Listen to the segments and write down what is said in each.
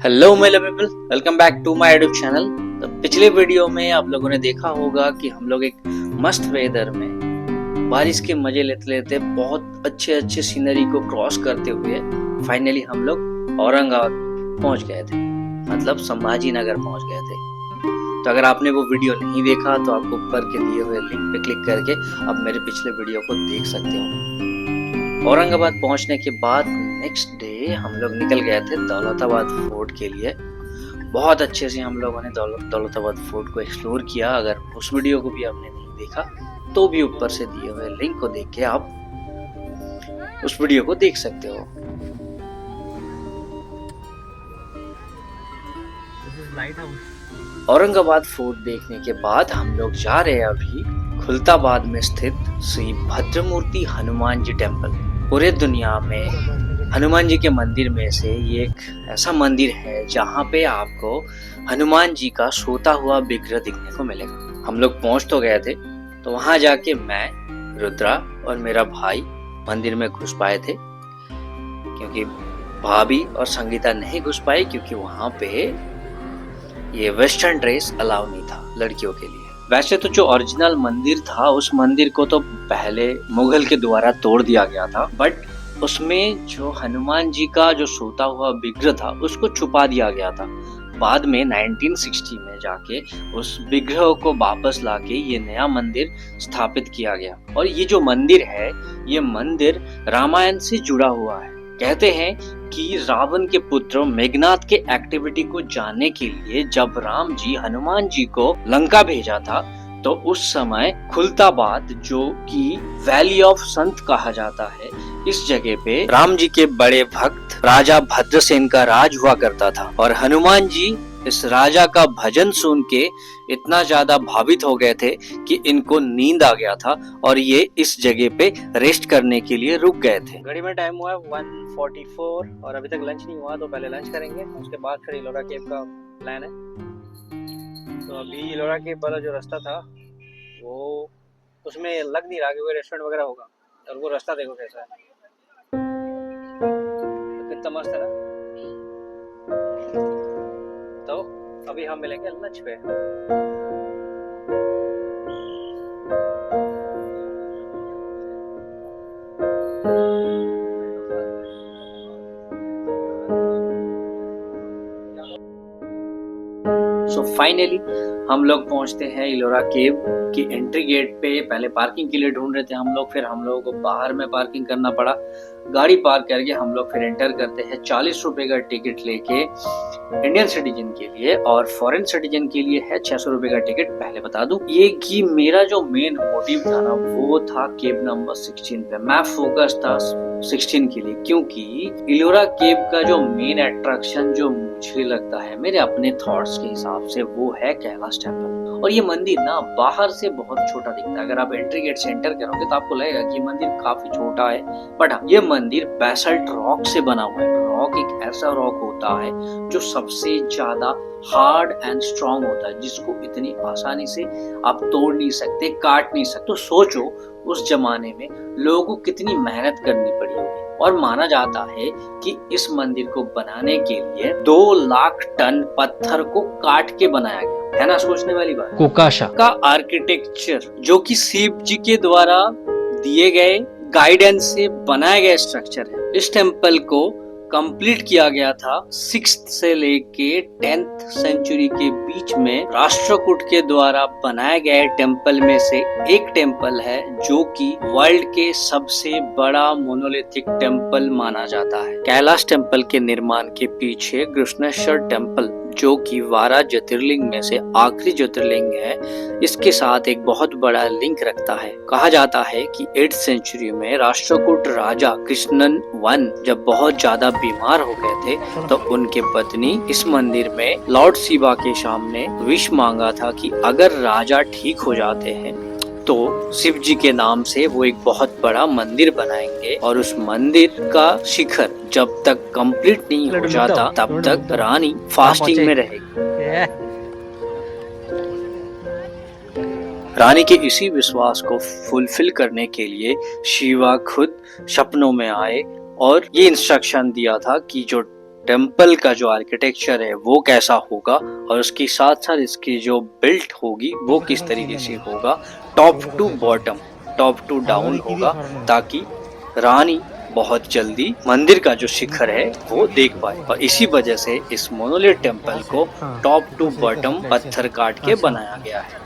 Hello my love people, welcome back to my YouTube channel. तो पिछले video में आप लोगों ने देखा होगा कि हम लोग एक मस्त वेदर में बारिश के मजे लेते लेते बहुत अच्छे सीनरी को क्रॉस करते हुए फाइनली हम लोग औरंगाबाद पहुंच गए थे, मतलब संभाजी नगर पहुंच गए थे। तो अगर आपने वो वीडियो नहीं देखा तो आपको ऊपर के दिए हुए लिंक पे क्लिक करके आप मेरे पिछले वीडियो को देख सकते हो। औरंगाबाद पहुंचने के बाद नेक्स्ट डे हम लोग निकल गए थे दौलताबाद फोर्ट के लिए। बहुत अच्छे से हम लोगों ने दौलताबाद फोर्ट को एक्सप्लोर किया। अगर उस वीडियो को भी आपने नहीं देखा तो भी ऊपर से दिए हुए लिंक को देख के आप उस वीडियो को देख सकते हो। औरंगाबाद फोर्ट देखने के बाद हम लोग जा रहे हैं अभी खुलताबाद में स्थित श्री भद्रमूर्ति हनुमान जी टेम्पल। पूरे दुनिया में हनुमान जी के मंदिर में से ये एक ऐसा मंदिर है जहाँ पे आपको हनुमान जी का सोता हुआ विग्रह दिखने को मिलेगा। हम लोग पहुंच तो गए थे, तो वहां जाके मैं, रुद्रा और मेरा भाई मंदिर में घुस पाए थे, क्योंकि भाभी और संगीता नहीं घुस पाई क्योंकि वहां पे ये वेस्टर्न ड्रेस अलाउ नहीं था लड़कियों के लिए। वैसे तो जो ओरिजिनल मंदिर था उस मंदिर को तो पहले मुगल के द्वारा तोड़ दिया गया था, बट उसमें जो हनुमान जी का जो सोता हुआ विग्रह था उसको छुपा दिया गया था। बाद में 1960 में जाके उस विग्रह को वापस लाके ये नया मंदिर स्थापित किया गया। और ये जो मंदिर है ये मंदिर रामायण से जुड़ा हुआ है। कहते हैं कि रावण के पुत्र मेघनाथ के एक्टिविटी को जानने के लिए जब राम जी हनुमान जी को लंका भेजा था तो उस समय खुलताबाद, जो कि वैली ऑफ संत कहा जाता है, इस जगह पे राम जी के बड़े भक्त राजा भद्रसेन का राज हुआ करता था। और हनुमान जी इस राजा का भजन सुन के इतना ज्यादा भावित हो गए थे कि इनको नींद आ गया था और ये इस जगह पे रेस्ट करने के लिए रुक गए थे। घड़ी में टाइम हुआ है 1:44 और अभी तक लंच नहीं हुआ, तो पहले लंच करेंगे, उसके बाद फिर इलोरा केव का प्लान है। तो अभी इलोरा केव वाला जो रास्ता था वो उसमें लग नहीं रहा कि कोई रेस्टोरेंट वगैरह होगा, और वो रास्ता देखो कैसा है, तो कितना मस्त है ना। तो अभी हम मिलेंगे लंच पे। सो फाइनली हम लोग पहुंचते हैं इलोरा केव की एंट्री गेट पे। पहले पार्किंग के लिए ढूंढ रहे थे हम लोग, फिर हम लोगों को बाहर में पार्किंग करना पड़ा। गाड़ी पार्क करके हम लोग फिर एंटर करते हैं 40 रुपए का टिकट लेके इंडियन सिटीजन के लिए, और फॉरेन सिटीजन के लिए है 600 रुपए का टिकट। पहले बता दूं ये कि मेरा जो मेन मोटिव था ना वो था केव नंबर 16 पे। मैं फोकस था 16 के लिए, क्योंकि इलोरा केव का जो मेन अट्रैक्शन जो मुझे लगता है मेरे अपने थॉट्स के हिसाब से वो है कैलाश टेम्पल। और ये मंदिर ना बाहर से बहुत छोटा दिखता है, अगर आप एंट्री गेट से एंटर करोगे तो आपको लगेगा कि ये मंदिर काफी छोटा है, बट ये मंदिर बेसल्ट रॉक से बना हुआ है। रॉक एक ऐसा रॉक होता है जो सबसे ज्यादा हार्ड एंड स्ट्रॉन्ग होता है, जिसको इतनी आसानी से आप तोड़ नहीं सकते, काट नहीं सकते। तो सोचो उस जमाने में लोगों को कितनी मेहनत करनी पड़ी होगी। और माना जाता है कि इस मंदिर को बनाने के लिए 2 लाख टन पत्थर को काट के बनाया गया है ना। सोचने वाली बात। कोकाशा का आर्किटेक्चर जो कि शिव जी के द्वारा दिए गए गाइडेंस से बनाया गया स्ट्रक्चर है। इस टेम्पल को कंप्लीट किया गया था 6th से लेके 10th सेंचुरी के बीच में। राष्ट्रकूट के द्वारा बनाए गए टेम्पल में से एक टेम्पल है जो कि वर्ल्ड के सबसे बड़ा मोनोलिथिक टेम्पल माना जाता है। कैलाश टेम्पल के निर्माण के पीछे कृष्णेश्वर टेम्पल, जो कि 12 ज्योतिर्लिंग में से आखिरी ज्योतिर्लिंग है, इसके साथ एक बहुत बड़ा लिंक रखता है। कहा जाता है कि 8th सेंचुरी में राष्ट्रकूट राजा कृष्णन वन जब बहुत ज्यादा बीमार हो गए थे तो उनके पत्नी इस मंदिर में लॉर्ड शिवा के सामने विश मांगा था कि अगर राजा ठीक हो जाते हैं तो शिव जी के नाम से वो एक बहुत बड़ा मंदिर बनाएंगे, और उस मंदिर का शिखर जब तक कंप्लीट नहीं हो जाता तब तक रानी फास्टिंग में रहेगी। रानी के इसी विश्वास को फुलफिल करने के लिए शिवा खुद सपनों में आए और ये इंस्ट्रक्शन दिया था कि जो टेम्पल का जो आर्किटेक्चर है वो कैसा होगा और उसके साथ साथ इसकी जो बिल्ट होगी वो किस तरीके से होगा, top to bottom, top to down होगा, ताकि रानी बहुत जल्दी मंदिर का जो शिखर है वो देख पाए। और इसी वजह से इस मोनोलिथ टेम्पल को टॉप टू बॉटम पत्थर काट के बनाया गया है।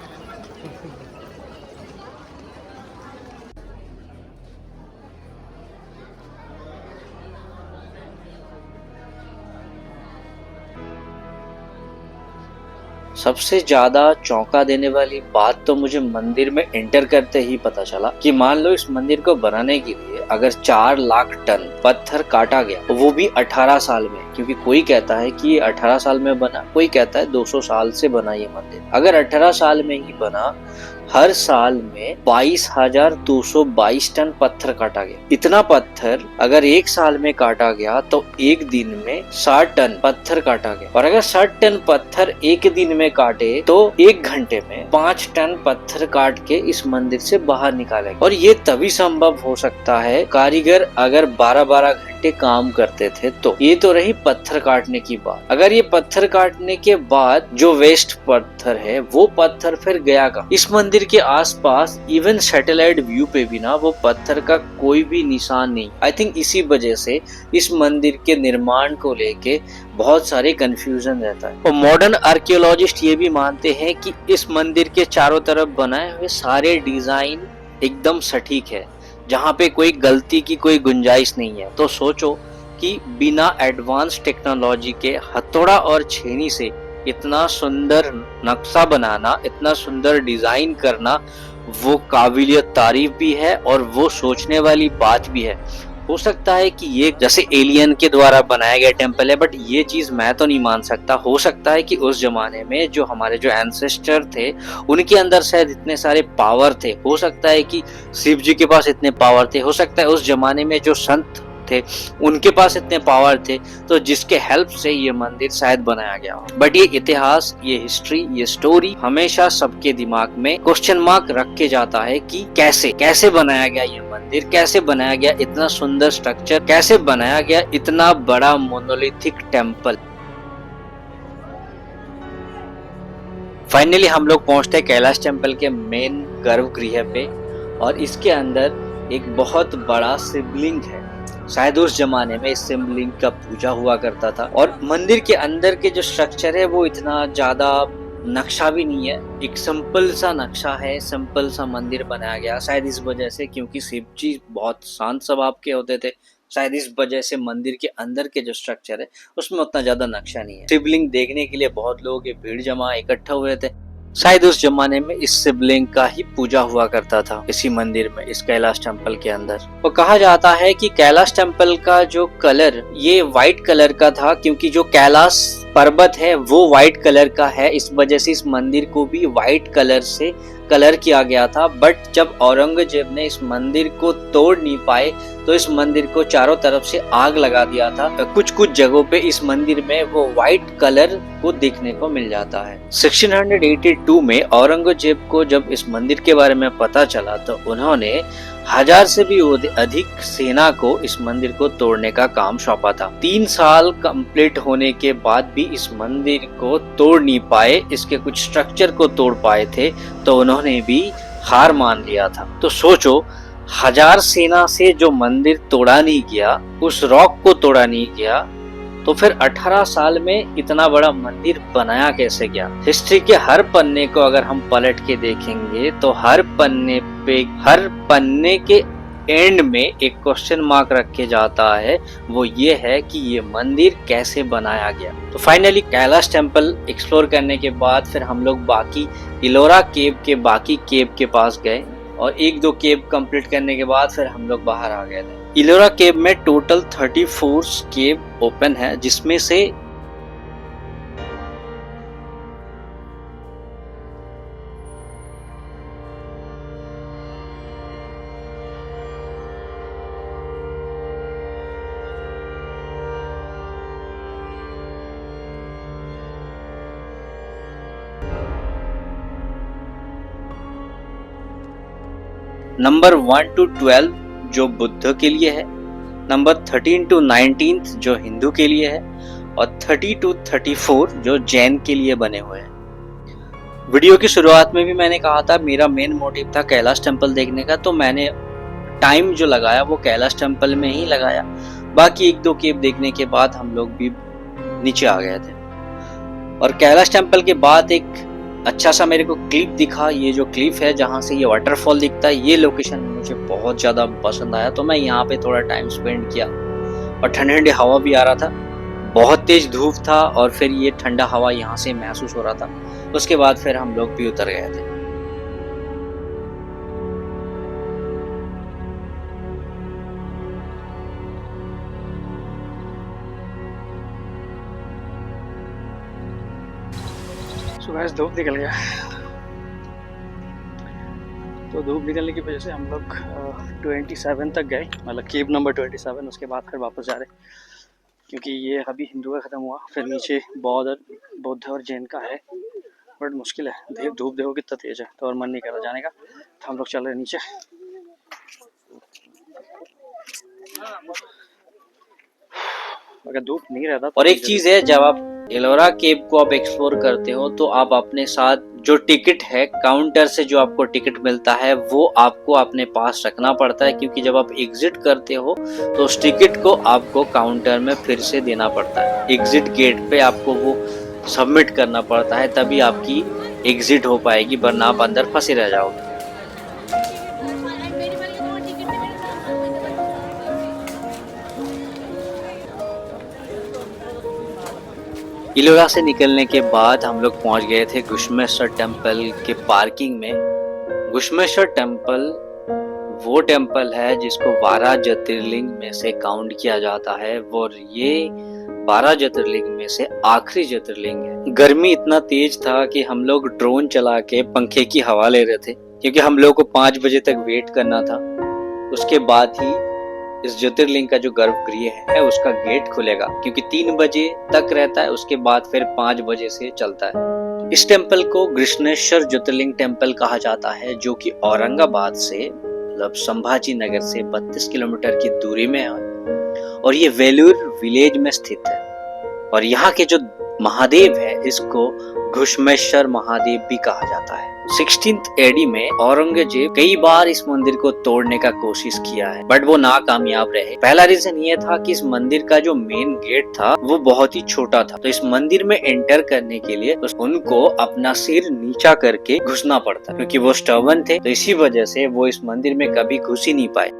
सबसे ज्यादा चौंका देने वाली बात तो मुझे मंदिर में एंटर करते ही पता चला कि मान लो इस मंदिर को बनाने के लिए अगर 4 लाख टन पत्थर काटा गया, वो भी 18 साल में, क्योंकि कोई कहता है कि 18 साल में बना, कोई कहता है 200 साल से बना ये मंदिर। अगर 18 साल में ही बना, हर साल में 22,222 टन पत्थर काटा गया। इतना पत्थर अगर एक साल में काटा गया तो एक दिन में 60 टन पत्थर काटा गया, और अगर 60 टन पत्थर एक दिन में काटे तो एक घंटे में 5 टन पत्थर काट के इस मंदिर से बाहर निकालेंगे। और ये तभी संभव हो सकता है कारीगर अगर 12-12 घंटे काम करते थे। तो ये तो रही पत्थर काटने की बात। अगर ये पत्थर काटने के बाद जो वेस्ट पत्थर है वो पत्थर फिर गया कहाँ? इस मंदिर के आसपास इवन सैटेलाइट व्यू पे भी ना वो पत्थर का कोई भी निशान नहीं। आई थिंक इसी वजह से इस मंदिर के निर्माण को लेके बहुत सारे कंफ्यूजन रहता है। और मॉडर्न आर्कियोलॉजिस्ट ये भी मानते हैं कि इस मंदिर के चारों तरफ बनाए हुए सारे डिजाइन एकदम सटीक है, जहाँ पे कोई गलती की कोई गुंजाइश नहीं है। तो सोचो कि बिना एडवांस टेक्नोलॉजी के हथौड़ा और छेनी से इतना सुंदर नक्शा बनाना, इतना सुंदर डिजाइन करना, वो काबिलियत तारीफ भी है और वो सोचने वाली बात भी है। हो सकता है कि ये जैसे एलियन के द्वारा बनाया गया टेम्पल है, बट ये चीज मैं तो नहीं मान सकता। हो सकता है कि उस जमाने में जो हमारे जो एंसेस्टर थे उनके अंदर शायद इतने सारे पावर थे। हो सकता है कि शिव जी के पास इतने पावर थे। हो सकता है उस जमाने में जो संत थे उनके पास इतने पावर थे, तो जिसके हेल्प से ये मंदिर शायद बनाया गया हो। बट ये इतिहास, ये हिस्ट्री, ये स्टोरी हमेशा सबके दिमाग में क्वेश्चन मार्क रख के जाता है कि कैसे बनाया गया ये मंदिर, कैसे बनाया गया इतना सुंदर स्ट्रक्चर, कैसे बनाया गया इतना बड़ा मोनोलिथिक टेम्पल। फाइनली हम लोग पहुंचते हैं कैलाश टेम्पल के मेन गर्भगृह पे, और इसके अंदर एक बहुत बड़ा शिवलिंग है। शायद उस जमाने में इस शिवलिंग का पूजा हुआ करता था। और मंदिर के अंदर के जो स्ट्रक्चर है वो इतना ज्यादा नक्शा भी नहीं है, एक सिंपल सा नक्शा है, सिंपल सा मंदिर बनाया गया। शायद इस वजह से, क्योंकि शिव जी बहुत शांत स्वभाव के होते थे, शायद इस वजह से मंदिर के अंदर के जो स्ट्रक्चर है उसमें उतना ज्यादा नक्शा नहीं है। शिवलिंग देखने के लिए बहुत लोगों की भीड़ जमा इकट्ठा हुए थे। शायद उस जमाने में इस शिवलिंग का ही पूजा हुआ करता था इसी मंदिर में, इस कैलाश टेम्पल के अंदर। और कहा जाता है कि कैलाश टेम्पल का जो कलर ये व्हाइट कलर का था, क्योंकि जो कैलाश पर्वत है वो व्हाइट कलर का है, इस वजह से इस मंदिर को भी व्हाइट कलर से कलर किया गया था। बट जब औरंगजेब ने इस मंदिर को तोड़ नहीं पाए तो इस मंदिर को चारों तरफ से आग लगा दिया था। कुछ जगहों पे इस मंदिर में वो व्हाइट कलर को देखने को मिल जाता है। 1682 में औरंगजेब को जब इस मंदिर के बारे में पता चला तो उन्होंने 1000 से भी अधिक सेना को इस मंदिर को तोड़ने का काम सौंपा था। 3 साल कंप्लीट होने के बाद भी इस मंदिर को तोड़ नहीं पाए, इसके कुछ स्ट्रक्चर को तोड़ पाए थे, तो उन्होंने भी हार मान लिया था। तो सोचो 1000 सेना से जो मंदिर तोड़ा नहीं गया, उस रॉक को तोड़ा नहीं गया, तो फिर 18 साल में इतना बड़ा मंदिर बनाया कैसे गया। हिस्ट्री के हर पन्ने को अगर हम पलट के देखेंगे तो हर पन्ने के एंड में एक क्वेश्चन मार्क रखे जाता है, वो ये है कि ये मंदिर कैसे बनाया गया। तो फाइनली कैलाश टेम्पल एक्सप्लोर करने के बाद फिर हम लोग बाकी इलोरा केव के पास गए, और 1-2 केव कंप्लीट करने के बाद फिर हम लोग बाहर आ गए थे। इलोरा केव में टोटल 34 केव ओपन है, जिसमें से नंबर 1 to 12 जो बुद्ध के लिए है, नंबर 13 to 19 जो हिंदू के लिए है, और 30 to 34 जो जैन के लिए बने हुए हैं। वीडियो की शुरुआत में भी मैंने कहा था मेरा मेन मोटिव था कैलाश टेम्पल देखने का, तो मैंने टाइम जो लगाया वो कैलाश टेम्पल में ही लगाया। बाकी 1-2 केव देखने के बाद हम लोग भी नीचे आ गए थे। और कैलाश टेम्पल के बाद एक अच्छा सा मेरे को क्लिप दिखा, ये जो क्लिप है जहाँ से ये वाटरफॉल दिखता है, ये लोकेशन मुझे बहुत ज़्यादा पसंद आया, तो मैं यहाँ पे थोड़ा टाइम स्पेंड किया। और ठंडी ठंडी हवा भी आ रहा था, बहुत तेज धूप था और फिर ये ठंडा हवा यहाँ से महसूस हो रहा था। उसके बाद फिर हम लोग भी उतर गए थे। सुबह धूप निकल गया, तो धूप निकलने की वजह से हम लोग 27 तक गए, मतलब केव नंबर 27। उसके बाद फिर वापस जा रहे, क्योंकि ये अभी हिंदू का ख़त्म हुआ, फिर नीचे बौद्ध और जैन का है। बट मुश्किल है, धूप देखो कितना तेज है, तो और मन नहीं कर रहा जाने का, तो हम लोग चल रहे नीचे। अगर धूप नहीं रहता तो। और एक चीज है, जब आप एलोरा केव को आप एक्सप्लोर करते हो तो आप अपने साथ जो टिकट है, काउंटर से जो आपको टिकट मिलता है वो आपको अपने पास रखना पड़ता है, क्योंकि जब आप एग्जिट करते हो तो उस टिकट को आपको काउंटर में फिर से देना पड़ता है। एग्जिट गेट पे आपको वो सबमिट करना पड़ता है, तभी आपकी एग्जिट हो पाएगी, वरना आप अंदर फंसे रह जाओगे। इलोरा से निकलने के बाद हम लोग पहुंच गए थे घुश्मेश्वर टेम्पल के पार्किंग में। घुश्मेश्वर टेम्पल वो टेम्पल है जिसको 12 ज्योतिर्लिंग में से काउंट किया जाता है, और ये 12 ज्योतिर्लिंग में से आखिरी ज्योतिर्लिंग है। गर्मी इतना तेज था कि हम लोग ड्रोन चला के पंखे की हवा ले रहे थे, क्योंकि हम लोग को 5 बजे तक वेट करना था। उसके बाद ही इस ज्योतिर्लिंग का जो गर्भगृह है उसका गेट खुलेगा, क्योंकि 3 बजे तक रहता है, उसके बाद फिर 5 बजे से चलता है। इस टेम्पल को घृष्णेश्वर ज्योतिर्लिंग टेम्पल कहा जाता है, जो कि औरंगाबाद से, मतलब संभाजी नगर से 32 किलोमीटर की दूरी में है, और ये वेलूर विलेज में स्थित है। और यहाँ के जो महादेव है इसको घुश्मेश्वर महादेव भी कहा जाता है। 16th AD में औरंगजेब कई बार इस मंदिर को तोड़ने का कोशिश किया है, बट वो नाकामयाब रहे। पहला रीजन ये था कि इस मंदिर का जो मेन गेट था वो बहुत ही छोटा था, तो इस मंदिर में एंटर करने के लिए उनको अपना सिर नीचा करके घुसना पड़ता, क्योंकि वो स्टबर्न थे, तो इसी वजह से वो इस मंदिर में कभी घुस ही नहीं पाए।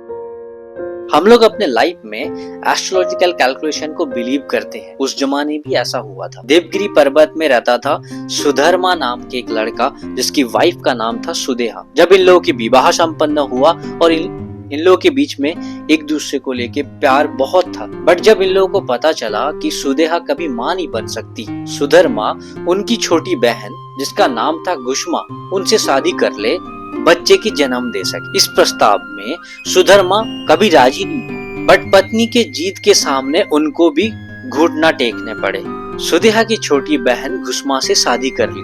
हम लोग अपने लाइफ में एस्ट्रोलॉजिकल कैलकुलेशन को बिलीव करते हैं, उस जमाने भी ऐसा हुआ था। देवगिरी पर्वत में रहता था सुधर्मा नाम के एक लड़का, जिसकी वाइफ का नाम था सुदेहा। जब इन लोगों की विवाह संपन्न हुआ और इन लोगों के बीच में एक दूसरे को लेके प्यार बहुत था, बट जब इन लोगों को पता चला कि सुदेहा कभी मां नहीं बन सकती, सुधर्मा उनकी छोटी बहन जिसका नाम था घुश्मा, उनसे शादी कर ले, बच्चे की जन्म दे सके। इस प्रस्ताव में सुधर्मा कभी राजी नहीं, बट पत्नी के जीत के सामने उनको भी घुटना टेकने पड़े। सुदेहा की छोटी बहन घुश्मा से शादी कर ली।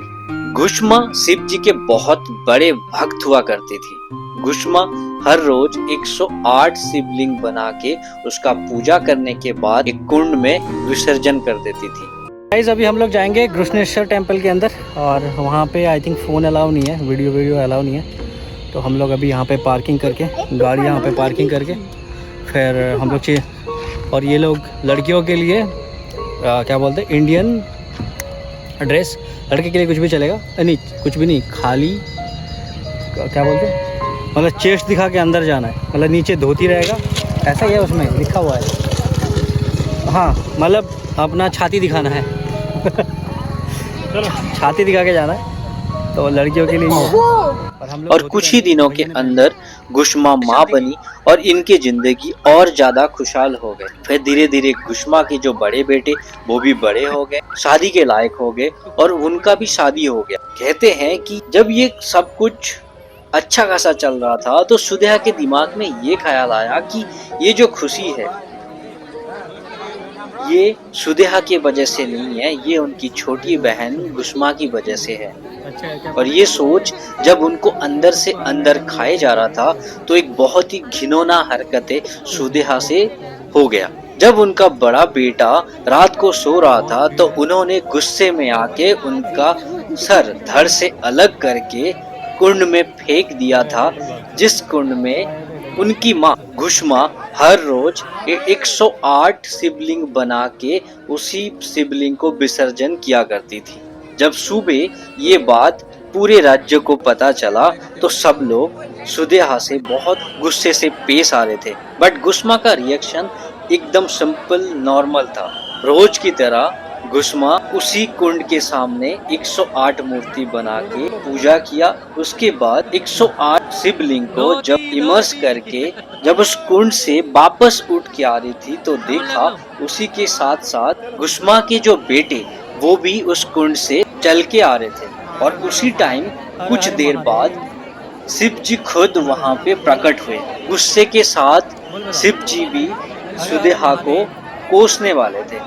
घुश्मा शिव जी के बहुत बड़े भक्त हुआ करती थी। घुश्मा हर रोज 108 शिवलिंग बना के उसका पूजा करने के बाद एक कुंड में विसर्जन कर देती थी। गाइस अभी हम लोग जाएंगे घृष्णेश्वर टेम्पल के अंदर, और वहाँ पे आई थिंक फ़ोन अलाउ नहीं है, वीडियो अलाउ नहीं है, तो हम लोग अभी यहाँ पे पार्किंग करके, गाड़ी यहाँ पे पार्किंग करके फिर हम लोग चाहिए। और ये लोग लड़कियों के लिए क्या बोलते हैं, इंडियन ड्रेस, लड़के के लिए कुछ भी चलेगा, नहीं कुछ भी नहीं, खाली क्या बोलते हैं, मतलब चेस्ट दिखा के अंदर जाना है, मतलब नीचे धोती रहेगा, ऐसा ही है उसमें लिखा हुआ है। हाँ मतलब अपना छाती दिखाना है छाती दिखा के जाना है, तो लड़कियों के लिए। और कुछ ही दिनों के अंदर घुश्मा माँ बनी और इनकी जिंदगी और ज्यादा खुशहाल हो गए। फिर धीरे धीरे घुश्मा के जो बड़े बेटे वो भी बड़े हो गए, शादी के लायक हो गए, और उनका भी शादी हो गया। कहते हैं कि जब ये सब कुछ अच्छा खासा चल रहा था तो सुदेहा के दिमाग में ये ख्याल आया कि ये जो खुशी है ये सुदेहा की वजह से नहीं है, ये उनकी छोटी बहन घुश्मा की वजह से है। और ये सोच जब उनको अंदर से अंदर खाए जा रहा था तो एक बहुत ही घिनौना हरकतें सुदेहा से हो गया। जब उनका बड़ा बेटा रात को सो रहा था तो उन्होंने गुस्से में आके उनका सर धड़ से अलग करके कुंड में फेंक दिया था, जिस कुंड में उनकी माँ घुष्मा हर रोज 108 शिवलिंग बना के उसी शिवलिंग को विसर्जन किया करती थी। जब सुबह ये बात पूरे राज्य को पता चला तो सब लोग सुदेहा से बहुत गुस्से से पेश आ रहे थे, बट घुष्मा का रिएक्शन एकदम सिंपल नॉर्मल था। रोज की तरह घुष्मा उसी कुंड के सामने 108 मूर्ति बना के पूजा किया। उसके बाद 108 शिवलिंग को जब इमर्स करके जब उस कुंड से वापस उठ के आ रही थी तो देखा उसी के साथ साथ घुष्मा के जो बेटे वो भी उस कुंड से चल के आ रहे थे। और उसी टाइम कुछ देर बाद शिव जी खुद वहां पे प्रकट हुए। गुस्से के साथ शिव जी भी सुदेहा को कोसने वाले थे,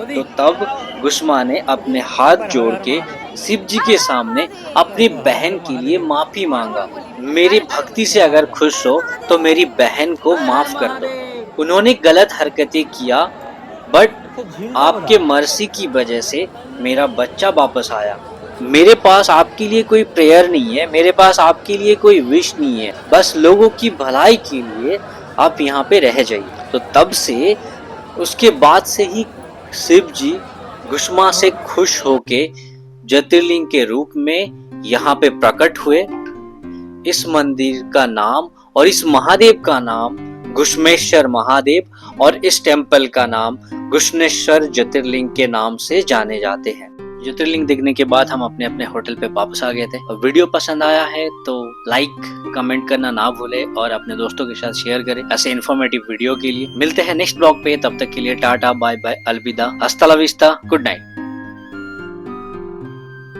तो तब घुष्मा ने अपने हाथ जोड़ के शिव जी के सामने अपनी बहन के लिए माफी मांगा। मेरी भक्ति से अगर खुश हो तो मेरी बहन को माफ कर दो। उन्होंने गलत हरकतें किया, बट आपके मर्सी की वजह से मेरा बच्चा वापस आया। मेरे पास आपके लिए कोई प्रेयर नहीं है, मेरे पास आपके लिए कोई विश नहीं है, बस लोगों की भलाई के लिए आप यहाँ पे रह जाइए। तो तब से उसके बाद से ही शिव जी घुष्मा से खुश होके ज्योतिर्लिंग के रूप में यहाँ पे प्रकट हुए। इस मंदिर का नाम और इस महादेव का नाम घुष्मेश्वर महादेव और इस टेम्पल का नाम घुष्णेश्वर ज्योतिर्लिंग के नाम से जाने जाते हैं। ज्योतिर्लिंग देखने के बाद हम अपने अपने होटल पे वापस आ गए थे। और वीडियो पसंद आया है तो लाइक कमेंट करना ना भूले और अपने दोस्तों के साथ शेयर करें ऐसे इन्फॉर्मेटिव वीडियो के लिए। मिलते हैं नेक्स्ट ब्लॉग पे, तब तक के लिए टाटा बाय बाय अलविदा, हस्ता ला विस्ता, गुड नाइट।